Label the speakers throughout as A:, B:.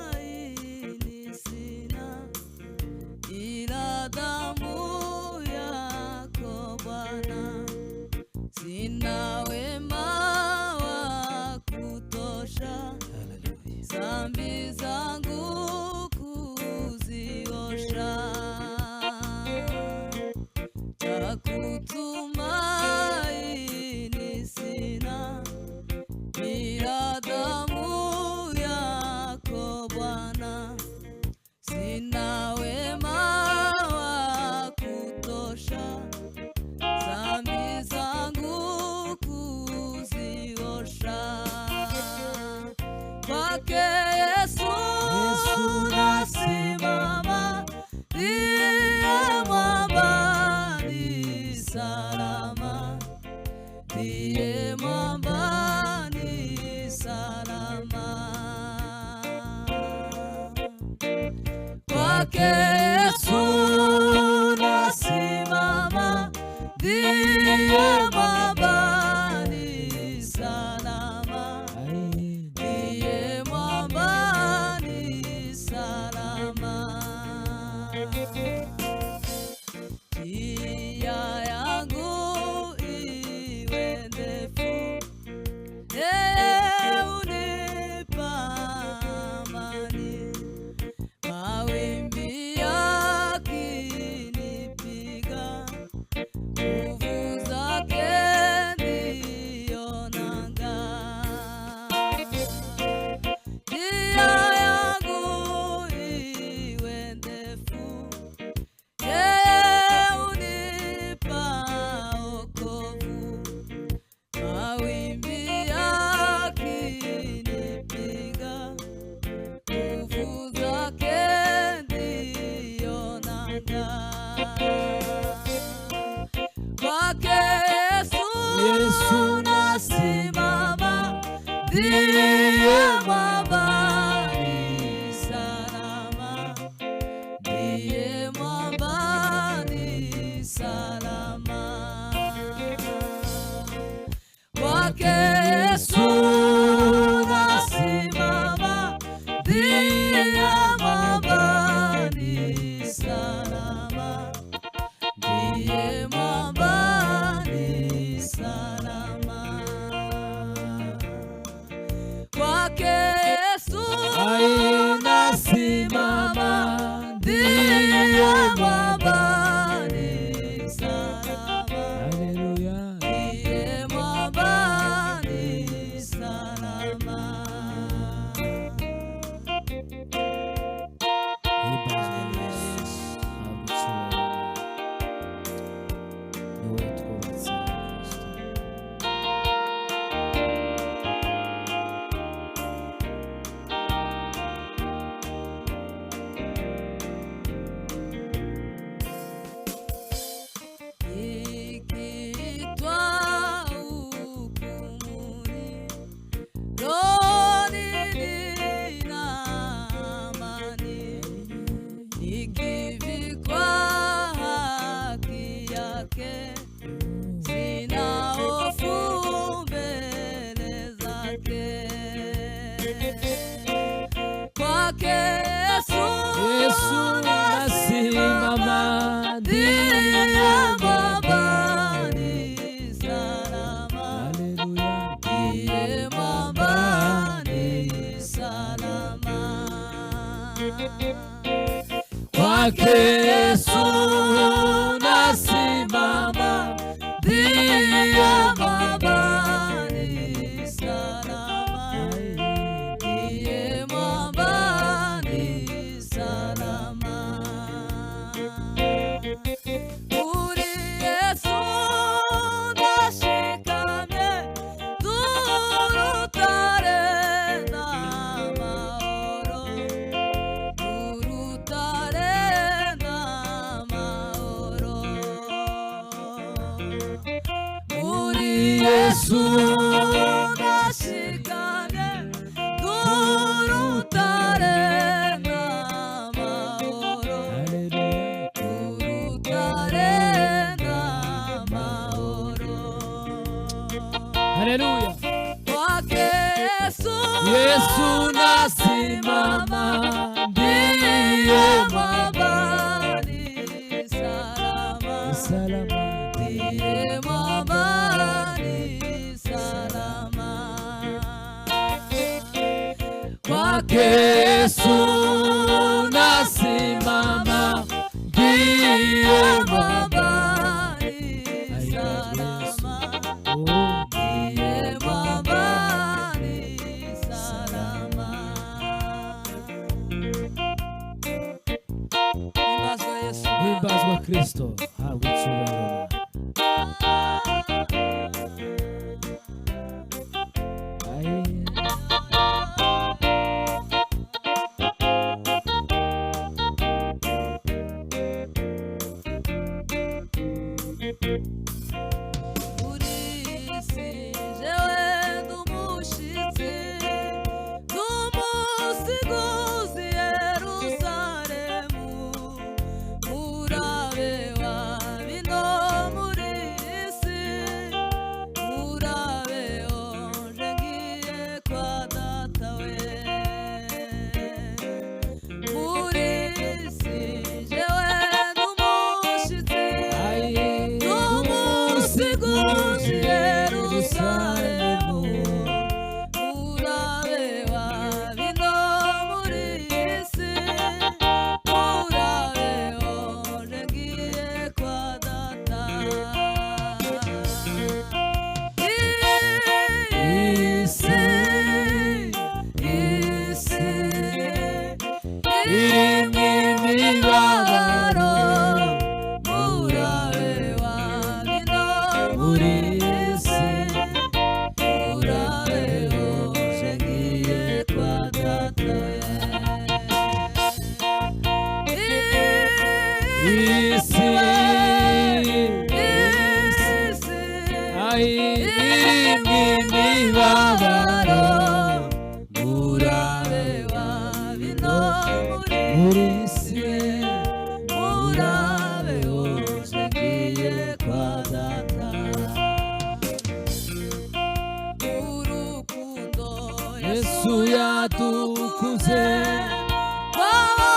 A: Nakutumaini sina ila damu yako Bwana, sina wema wa kutosha dhambi zangu kuziosha. Nakutumaini sina ila damu yako Bwana, sina wema wa kutosha dhambi zangu kuziosha. Kwake Yesu nasimama, ndiye mwamba ni salama, ndiye mwamba ni salama. Kwake Yesu nasimama, ndiye mwamba ni salama, ndiye mwamba ni salama. Njia yangu iwe ndefu, yeye hunipa amani. Mawimbi yakinipiga, nguvu zake ndiyo nanga. Njia yangu iwe ndefu, yeye hunipa wokovu. Mawimbi yakinipiga, nguvu zake ndiyo nanga. Kwake Yesu nasimama, ndiye mwamba ni salama, ndiye mwamba ni salama. Kwake Yesu nasimama, ndiye mwamba ni salama, ndiye mwamba ni salama. Kwake Yesu nasimama, ndiye mwamba ni salama, ndiye mwamba ni salama. Nikiitwa hukumuni, rohoni nina amani. Nikivikwa haki yake, sina hofu mbele zake. Kwake Yesu nasimama, ndiye mwamba ni salama, ndiye mwamba ni salama. Kwake Yesu nasimama, ndiye mwamba ni salama, ndiye mwamba ni salama. Muri Yesu nashikamye, n'urutare n'amahoro, n'urutare n'amahoro. Muri Yesu nashikamye, n'urutare n'amahoro, n'urutare n'amahoro. Haleluya.
B: Kwake
A: Yesu nasimama, ndiye
B: mwamba ni salama, ndiye mwamba ni salama.
A: kwake Yesu nasimama, ndiye
B: mwamba ni salama, ndiye mwamba ni salama. Himbazwa Yesu,
A: himbazwa Kristo, habwa icyubahiro. Yesu yadukuze,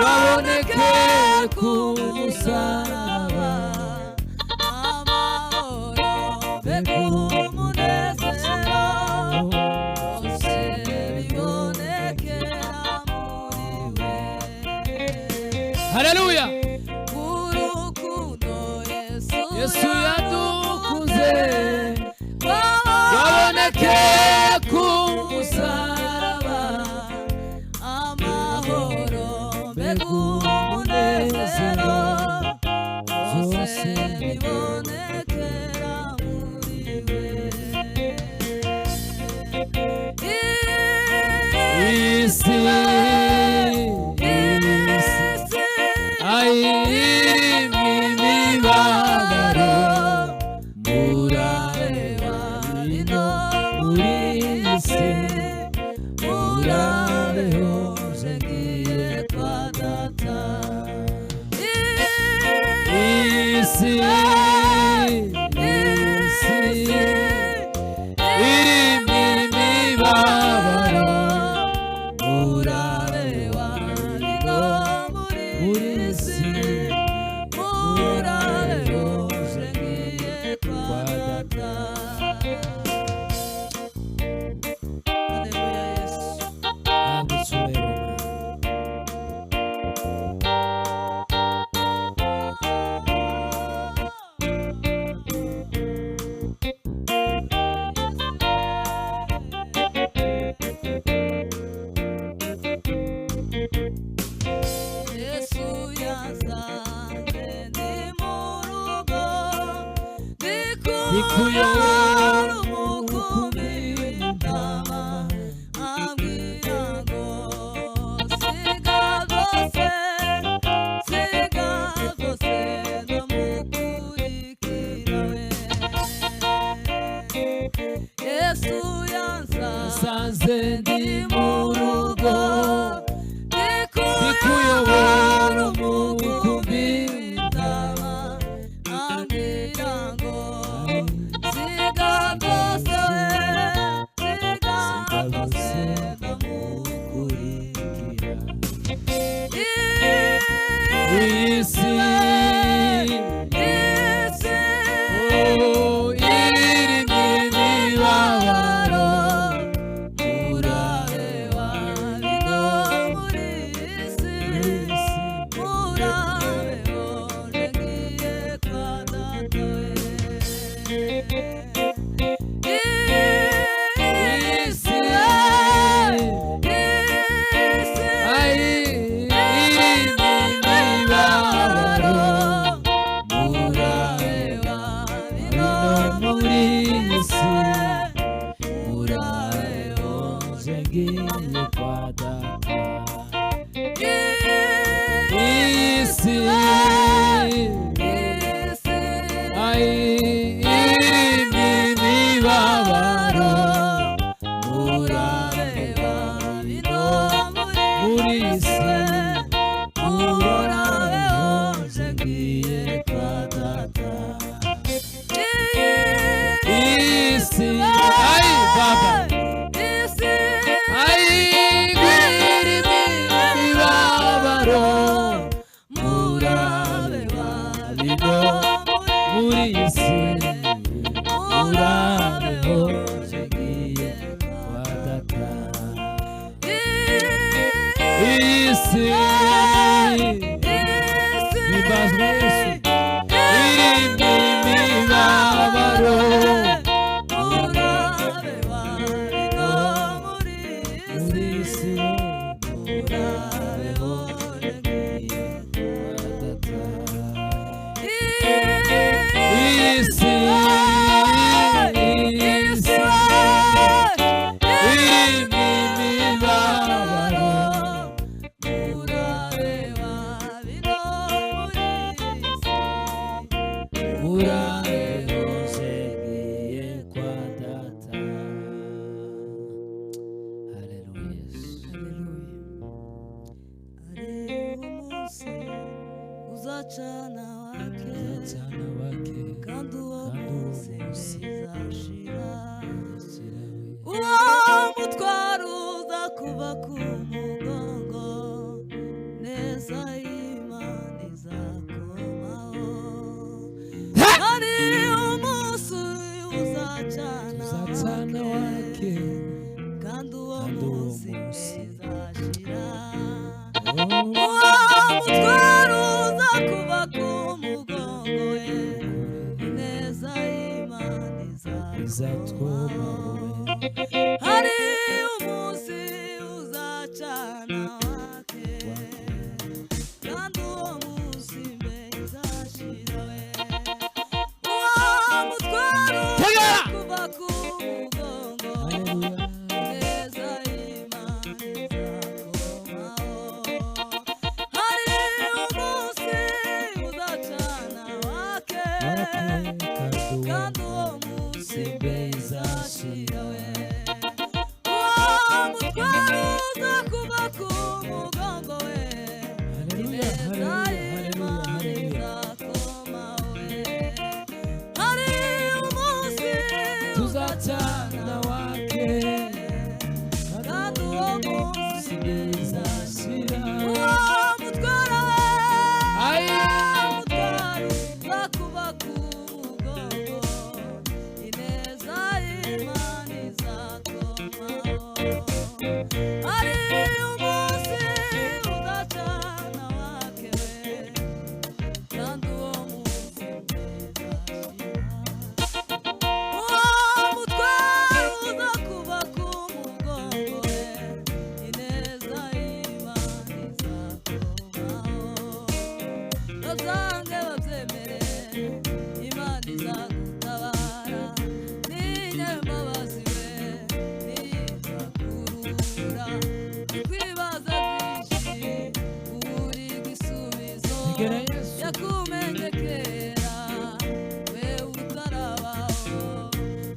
A: waboneke ku musaraba,
B: amahoro mbega umunezero, byose bibonekera muri we.
A: haleluya.
B: Urukundo
A: Yesu yadukuze, waboneke ku musaraba,
B: amahoro mbega umunezero, byose bibonekera muri we.
A: isi ayirimo imibabaro, murareba bino muri isi, murabeho nje ngiye kwa data. Isi irimo imibabaro, murareba bino muri isi, murabeho nje ngiye kwa data.
B: Haleluya Yesu.
A: habwa icyubahiro.
B: Yesu yasanze ndi mu rugo,
A: Ndikuyobora
B: umukumbi w'intama, ambwira ngo siga rwose, siga rwose ndamukurikira we. Yesu
A: yasanze ndi mu rugo,
B: ndikuyobora umukumbi w'intama, ambwira ngo siga
A: ngiye kwa data.
B: isi
A: Ai baba,
B: isi
A: ai imibabaro, murabe babino muri isi, murabeho ngiye kwa data. Isi ibazwe Yesu, imibabaro, muri isi, murabeho ngiye kwa data. Isi imibabaro, murabeho ngiye kwa data.
B: uzacana wake
A: Uzatana wake
B: kandi uwo
A: kandi uwo
B: munsi
A: munsi
B: bizashira
A: uzashira.
B: uwo mutwaro uza kuva ku mugongo neza y'Imana izakomaho hari umunsi uzacana
A: Uzatana wake
B: kandi uwo
A: kandi uwo
B: munsi
A: munsi
B: bizashira
A: oh,
B: uwo mutwaro uza kuva ku mugongo we ineza y'Imana
A: izatwomaho.
B: hari umunsi uzacana wake kandi uwo munsi mbe izashira we uwo mutwaro uza kuva ku mugongo
A: Haleluya.
B: ineza y'Imana izakomaho hari umunsi uzacana wake kandi uwo munsi mbe izashira we uwo mutwaro uza kuva ku mugongo we
A: Haleluya,
B: ineza
A: haleluya,
B: y'Imana
A: haleluya.
B: izakomaho we hari umunsi
A: Tuzatana wake
B: kandi uwo munsi
A: bizashira.
B: uwo mutwaro we
A: Ai
B: mutwaro uza kuva ku mugongo ineza y'Imana izakomaho hari umunsi uzacana wake we kandi uwo munsi bizashira uwo mutwaro uza kuva ku mugongo we ineza y'Imana izakomaho bazange babyemere Imana izagutabara n'inyembabazi we ntizakurura kwibaza byinshi ubura igisubizo
A: Tegera Yesu.
B: yakumenye kera we utarabaho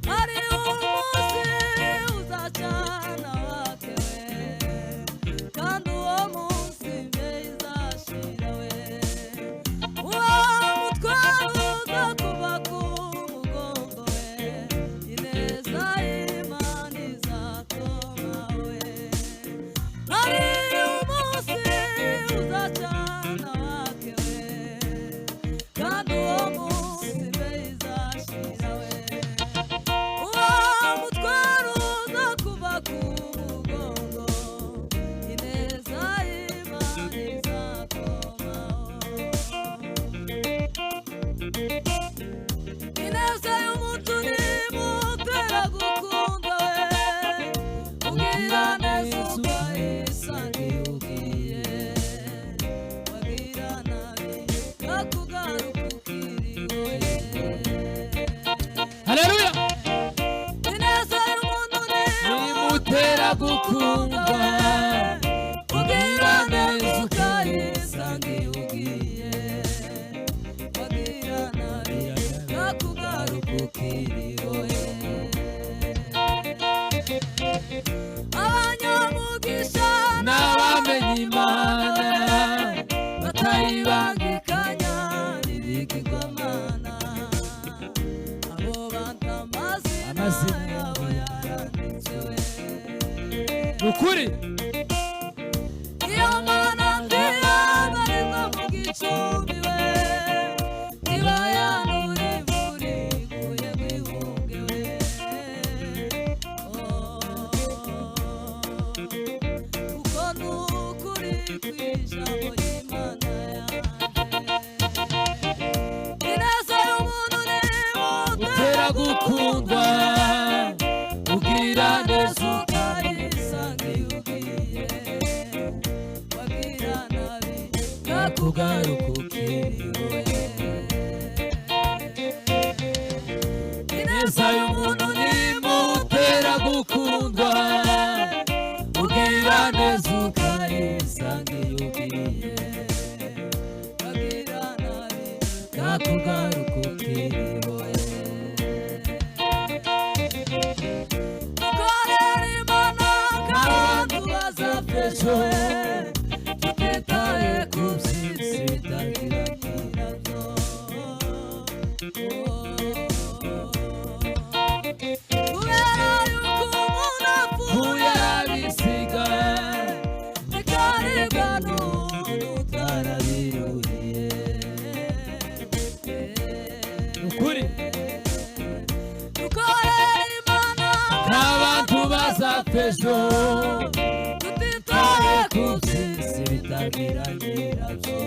B: hari umunsi uzacana wake we kandi uwo munsi mbe izashira we uwo mutwaro uza kuva ku mugongo we ineza y'Imana izakomaho we hari umunsi uzacana wake we kandi uwo munsi mbe izashira we uwo mutwaro uza kuva ku mugongo ineza y'Imana izakomaho ineza y'umuntu nimutera gukunda we ubwira neza ukayisanga ugiye wagira nabi kakugaruka ukiriwe
A: Haleluya.
B: ineza y'umuntu
A: Nimutera gukundwa,
B: ubwira neza ukayisanga ugiye wagira nabi kakugaruka ukiriwe abanyamugisha
A: n'abamenye Imana
B: batayibangikanya
A: amazina yabo yaranditsewe. Nukuri
B: iyo mana ntiyabarirwa mu gicumbi we, iba yanura imvura iguye mwihunge we. Kuko nukuri kw'ijambo ry'Imana yanjye, ineza y'umuntu
A: utera gukundwa, ugira neza
B: ukayisanga iyo ugiye, wagira nabi
A: kugaruka ukiriwe. Ineza y'umuntu nimutera gukundwa, ugira neza ukayisanga iyo ugiye,
B: wagira nabi
A: kugaruka ukiriwe.
B: dukorera Imana nk'abantu bazapfejo, tutitaye ku by'isi bitagira nyirabyo. Kubera yuko umuntu apfuye
A: Abisiga
B: bikaribwa n'umuntu
A: utarabiruhiye. Ukuri
B: dukorera Imana
A: nk'abantu bazapfa ejo,
B: tutitaye ku
A: ku by'isi bitagira nyirabyo.